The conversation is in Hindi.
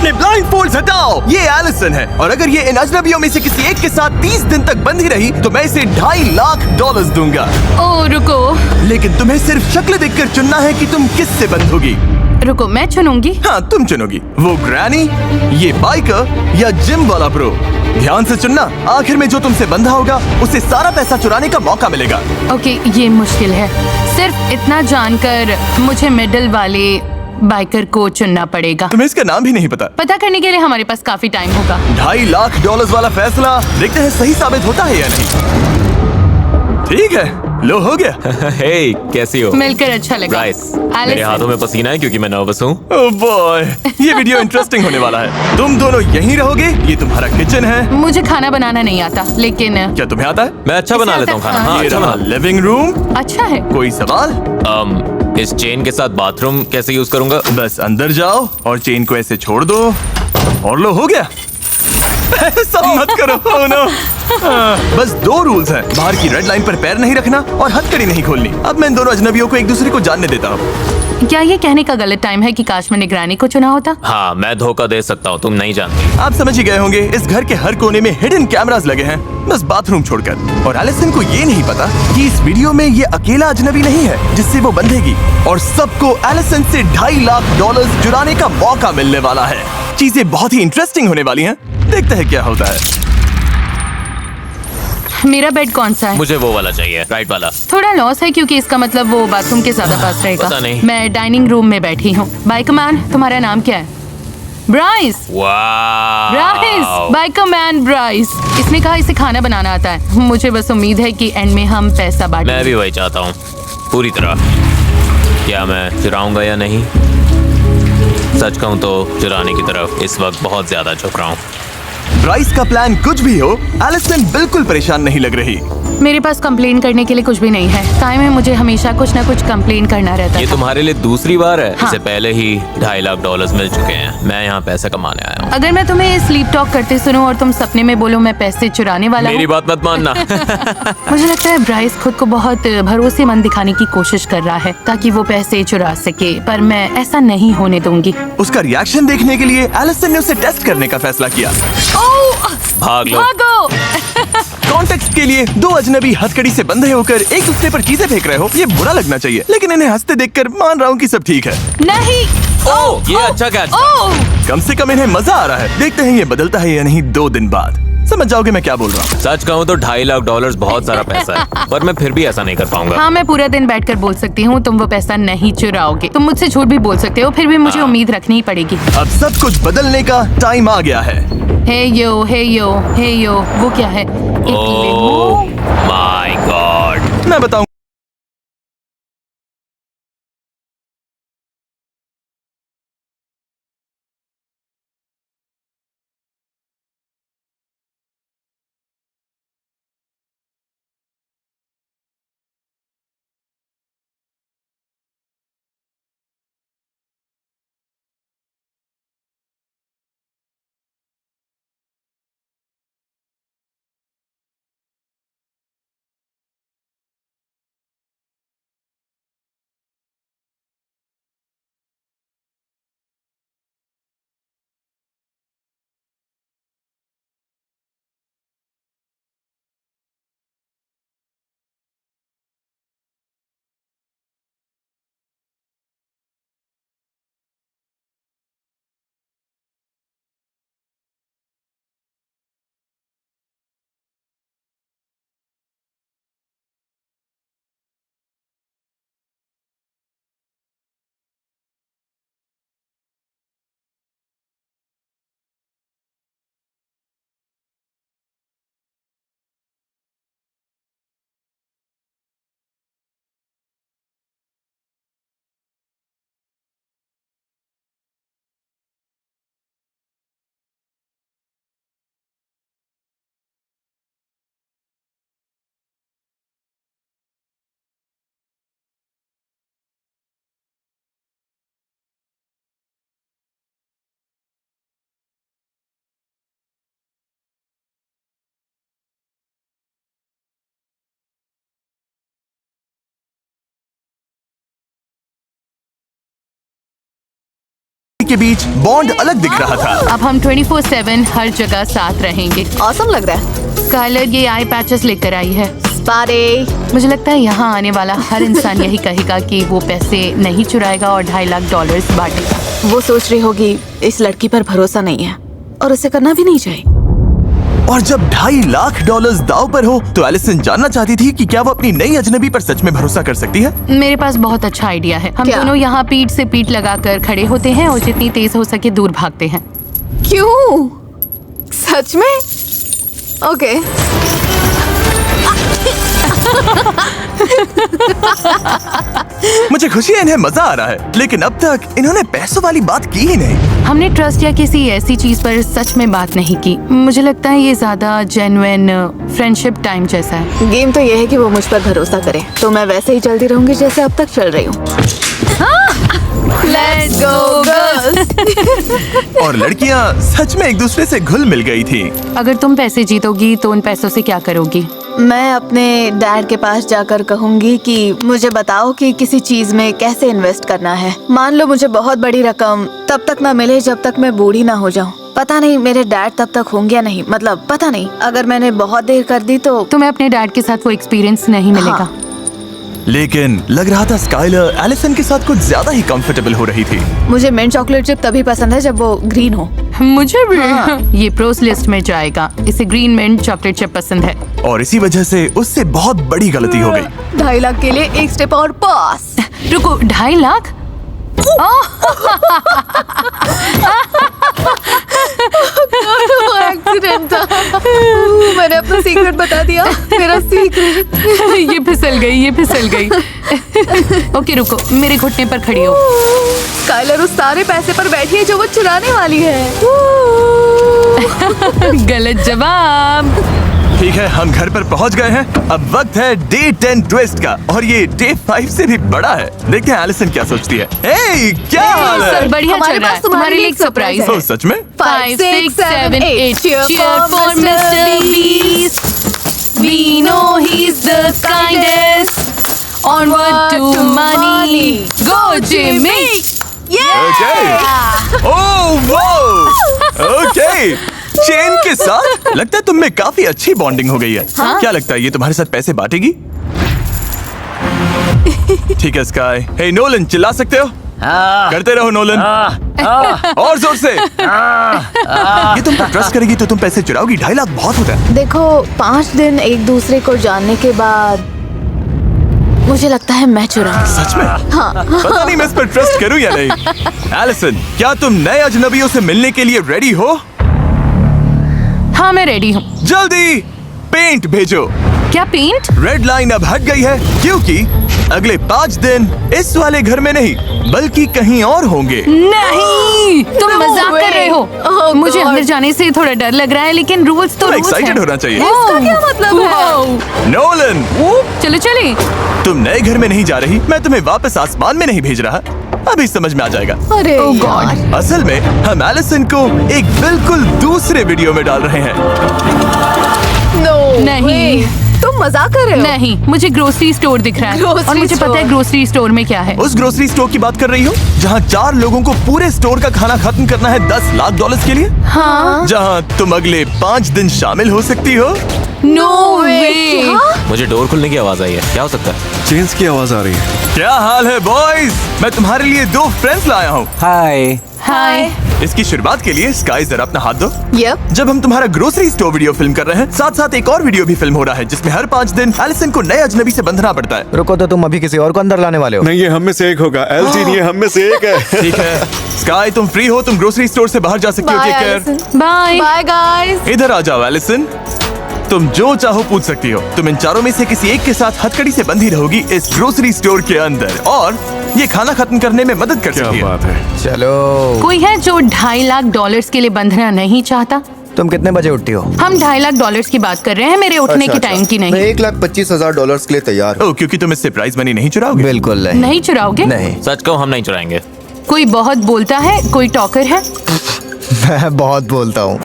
अपने ब्लाइंड फोल्ड्स हटाओ। ये एलिसन है और अगर ये इन अजनबियों में से किसी एक के साथ 30 दिन तक बंधी रही तो मैं इसे $2.5 लाख दूंगा। ओ रुको लेकिन तुम्हें सिर्फ शक्ल देखकर चुनना है कि तुम किससे बंधोगी। रुको, मैं चुनूंगी। हाँ, तुम चुनोगी। वो ग्रैनी, ये बाइकर या जिम वाला ब्रो। ध्यान से चुनना। आखिर में जो तुमसे बंधा होगा उसे सारा पैसा चुराने का मौका मिलेगा। ओके, ये मुश्किल है। सिर्फ इतना जानकर मुझे मिडिल वाले बाइकर को चुनना पड़ेगा। तुम्हें इसका नाम भी नहीं पता? पता करने के लिए हमारे पास काफी टाइम होगा। $2.5 लाख वाला फैसला देखते हैं सही साबित होता है या नहीं। ठीक है, लो हो गया। हे, कैसी हो? मिलकर अच्छा लगा। ब्राइस, मेरे एलिसन। हाथों में पसीना है क्योंकि मैं नर्वस हूँ। ओह बॉय, ये वीडियो इंटरेस्टिंग होने वाला है। तुम दोनों यहीं रहोगे। ये तुम्हारा किचन है। मुझे खाना बनाना नहीं आता, लेकिन क्या तुम्हें आता है? मैं अच्छा बना लेता हूँ खाना। हाँ, ये अच्छा रहा बना। Living room. अच्छा है। कोई सवाल? इस चेन के साथ बाथरूम कैसे यूज करूंगा? बस अंदर जाओ और चेन को ऐसे छोड़ दो और लो, हो गया। ऐसा मत करो। oh no। बस 2 रूल्स हैं। बाहर की रेड लाइन पर पैर नहीं रखना और हथकड़ी नहीं खोलनी। अब मैं इन दोनों अजनबियों को एक दूसरे को जानने देता हूँ। क्या ये कहने का गलत टाइम है कि काश मैंने ग्रैनी को चुना होता? हाँ, मैं धोखा दे सकता हूँ, तुम नहीं जानती। आप समझ ही गए होंगे, इस घर के हर कोने में हिडन कैमरास लगे हैं, बस बाथरूम छोड़कर। और एलिसन को ये नहीं पता कि इस वीडियो में ये अकेला अजनबी नहीं है जिससे वो बंधेगी, और सबको एलिसन से $2.5 लाख चुराने का मौका मिलने वाला है। चीजें बहुत ही इंटरेस्टिंग होने वाली हैं। देखते हैं क्या होता है। मेरा बेड कौन सा है? मुझे वो वाला चाहिए, राइट वाला। थोड़ा लॉस है क्योंकि इसका मतलब वो बाथरूम के ज्यादा पास रहेगा। पता नहीं। मैं डाइनिंग रूम में बैठी हूँ। बाइकमैन, तुम्हारा नाम क्या है? ब्राइस। ब्राइस, वाह, बाइकमैन ब्राइस। इसने कहा इसे खाना बनाना आता है। मुझे बस उम्मीद है कि एंड में हम पैसा बांटेंगे। मैं भी वही चाहता हूँ, पूरी तरह। क्या मैं चुराऊंगा या नहीं? सच कहूँ तो चुराने की तरफ इस वक्त बहुत ज्यादा झुक रहा हूँ। ब्राइस का प्लान कुछ भी हो, एलिसन बिल्कुल परेशान नहीं लग रही। मेरे पास कंप्लेन करने के लिए कुछ भी नहीं है। कायम में मुझे हमेशा कुछ ना कुछ कंप्लेन करना रहता ये था। तुम्हारे लिए दूसरी बार है। हाँ। इससे पहले ही $2.5 लाख मिल चुके हैं। मैं यहाँ पैसा कमाने आया हूँ। अगर मैं तुम्हें स्लीप टॉक करते सुनूं और तुम सपने में बोलो मैं पैसे चुराने वाला मेरी हूँ। बात मत मानना। मुझे लगता है ब्राइस खुद को बहुत भरोसेमंद दिखाने की कोशिश कर रहा है ताकि वो पैसे चुरा सके, पर मैं ऐसा नहीं होने दूंगी। उसका रिएक्शन देखने के लिए एलिसन ने उसे टेस्ट करने का फैसला किया। ओह! भाग लो। भागो! कॉन्टेक्स्ट के लिए 2 अजनबी हथकड़ी से बंधे होकर एक दूसरे पर चीजें फेंक रहे हो, ये बुरा लगना चाहिए, लेकिन इन्हें हंसते देखकर मान रहा हूँ कि सब ठीक है। नहीं! ओह, ये अच्छा कैच था। ओह! कम से कम इन्हें मजा आ रहा है। देखते हैं ये बदलता है या नहीं 2 दिन बाद। समझ जाओगे मैं क्या बोल रहा हूँ। सच कहूँ तो $2.5 लाख बहुत सारा पैसा है, पर मैं फिर भी ऐसा नहीं कर पाऊंगा। हाँ, मैं पूरा दिन बैठकर बोल सकती हूँ तुम वो पैसा नहीं चुराओगे। तुम मुझसे झूठ भी बोल सकते हो, फिर भी मुझे उम्मीद रखनी ही पड़ेगी। अब सब कुछ बदलने का टाइम आ गया है। हे यो, हे यो, हे यो, वो क्या है? एक ओह लिमो? My God. मैं बताऊं के बीच बॉन्ड अलग दिख रहा था। अब हम 24/7 हर जगह साथ रहेंगे। ऑसम लग रहा है। स्काइलर ये आई पैचेस लेकर आई है। पारे मुझे लगता है यहाँ आने वाला हर इंसान यही कहेगा कि वो पैसे नहीं चुराएगा और $2.5 लाख बांटेगा। वो सोच रही होगी इस लड़की पर भरोसा नहीं है और उसे करना भी नहीं चाहिए। और जब $2.5 लाख दाव पर हो तो एलिसन जानना चाहती थी कि क्या वो अपनी नई अजनबी पर सच में भरोसा कर सकती है। मेरे पास बहुत अच्छा आइडिया है। हम क्या? दोनों यहाँ पीठ से पीठ लगाकर खड़े होते हैं और जितनी तेज हो सके दूर भागते हैं। क्यों? सच में? ओके। मुझे खुशी है इन्हें मजा आ रहा है, लेकिन अब तक इन्होंने पैसों वाली बात की ही नहीं। हमने ट्रस्ट या किसी ऐसी चीज पर सच में बात नहीं की। मुझे लगता है ये ज्यादा जेन्युइन फ्रेंडशिप टाइम जैसा है। गेम तो ये है कि वो मुझ पर भरोसा करे, तो मैं वैसे ही चलती रहूंगी जैसे अब तक चल रही हूँ। Let's go girls! और लड़कियाँ सच में एक दूसरे से घुल मिल गई थी। अगर तुम पैसे जीतोगी तो उन पैसों से क्या करोगी? मैं अपने डैड के पास जाकर कहूंगी कि मुझे बताओ कि किसी चीज में कैसे इन्वेस्ट करना है। मान लो मुझे बहुत बड़ी रकम तब तक ना मिले जब तक मैं बूढ़ी ना हो जाऊं। पता नहीं मेरे डैड तब तक होंगे या नहीं, मतलब पता नहीं। अगर मैंने बहुत देर कर दी तो तुम्हें अपने डैड के साथ वो एक्सपीरियंस नहीं मिलेगा। हाँ। लेकिन लग रहा था स्काइलर एलिसन के साथ कुछ ज्यादा ही कंफर्टेबल हो रही थी। मुझे मिंट चॉकलेट चिप तभी पसंद है जब वो ग्रीन हो। मुझे भी। ये प्रोस लिस्ट में जाएगा। इसे ग्रीन मिंट चॉकलेट चिप पसंद है। और इसी वजह से उससे बहुत बड़ी गलती हो गई। 2.5 लाख के लिए एक स्टेप और पास। रुको, 2.5 लाख? एक्सीडेंट था। मैंने अपना सीक्रेट बता दिया। मेरा सीक्रेट। ये फिसल गई। ओके रुको, मेरे घुटने पर खड़ी हो। स्काइलर उस सारे पैसे पर बैठी है जो वो चुराने वाली है। गलत जवाब। ठीक है, हम घर पर पहुंच गए हैं। अब वक्त है डे 10 ट्विस्ट का, और ये डे 5 से भी बड़ा है। देखते हैं एलिसन क्या सोचती है। हे, क्या हाल है? सर बढ़िया हमारे चल रहा पास है। तुम्हारे लिए एक सरप्राइज है। ओह, सच में? 5, 6, 7, 8 cheer for Mr. Beast. We know he's the kindest. Onward to money. Go Jimmy. Okay. Oh wow. Okay, chain के साथ लगता है तुम में काफी अच्छी बॉन्डिंग हो गई है। क्या लगता है ये तुम्हारे साथ पैसे बांटेगी? ठीक है स्काई। हे नोलन, चिल्ला सकते हो? करते रहो नोलन। और जोर से। ये तुम पर ट्रस्ट करेगी तो तुम पैसे चुराओगी। 2.5 लाख बहुत होता है। देखो, 5 दिन एक दूसरे को जानने के बाद मुझे लगता है मैं चुराऊं। सच में? पता नहीं मैं इस पर ट्रस्ट करूं या नहीं। एलिसन, क्या तुम नए अजनबियों से मिलने के लिए रेडी हो? हाँ मैं रेडी हूँ। जल्दी पेंट भेजो। क्या पेंट? रेड लाइन अब हट गई है क्योंकि अगले 5 दिन इस वाले घर में नहीं बल्कि कहीं और होंगे। नहीं, तुम No मजाक कर way. रहे हो। Oh मुझे God. अंदर जाने से थोड़ा डर लग रहा है, लेकिन रूल्स तो तुम रूल्स excited हैं। होना चाहिए। इसका क्या मतलब है? नोलन, चलो चले। तुम नए घर में नहीं जा रही, मैं तुम्हें वापस आसमान में नहीं भेज रहा। अभी समझ में आ जाएगा। अरे Oh God. यार। असल में हम एलिसन को एक बिल्कुल दूसरे वीडियो में डाल रहे हैं। No नहीं। way. तुम मजाक कर रहे हो? नहीं, मुझे ग्रोसरी स्टोर दिख रहा है। Grocery और मुझे पता है store. ग्रोसरी स्टोर में क्या है। उस ग्रोसरी स्टोर की बात कर रही हो जहाँ 4 लोगों को पूरे स्टोर का खाना खत्म करना है $10 लाख के लिए? हाँ। जहाँ तुम अगले 5 दिन शामिल हो सकती हो। नो वे। क्या? मुझे डोर खुलने की आवाज आई है। क्या हो सकता है? चेन्स की आवाज आ रही है। क्या हाल है बॉयज? मैं तुम्हारे लिए 2 फ्रेंड्स लाया हूँ। हाय। हाय। इसकी शुरुआत के लिए स्काई जरा अपना हाथ दो। Yep. जब हम तुम्हारा ग्रोसरी स्टोर वीडियो फिल्म कर रहे हैं, साथ साथ एक और वीडियो भी फिल्म हो रहा है जिसमें हर 5 दिन एलिसन को नए अजनबी से बंधना पड़ता है। रुको, तो तुम अभी किसी और को अंदर लाने वाले हो? नहीं, ये हम में से एक होगा। एल्जीन, ये हम में से एक है। ठीक है स्काई, तुम फ्री हो, तुम ग्रोसरी स्टोर से बाहर जा सकती हो। Bye, take care. Allison. Bye. Bye guys. इधर आ जाओ एलिसन, तुम जो चाहो पूछ सकती हो। तुम इन चारों में से किसी एक के साथ हथकड़ी से बंधी रहोगी इस ग्रोसरी स्टोर के अंदर, और ये खाना खत्म करने में मदद कर क्या सकती है। बात है। चलो, कोई है जो $2.5 लाख के लिए बंधना नहीं चाहता? तुम कितने बजे उठती हो? हम $2.5 लाख की बात कर रहे हैं, मेरे उठने के टाइम की मैं नहीं। $1,25,000 के लिए तैयार हूँ। ओह, क्योंकि तुम इससे प्राइज मनी नहीं चुराओगे? बिल्कुल नहीं। नहीं चुराओगे? नहीं। सच कहो, हम नहीं चुराएंगे। कोई बहुत बोलता है, कोई टॉकर है। मैं बहुत बोलता हूँ।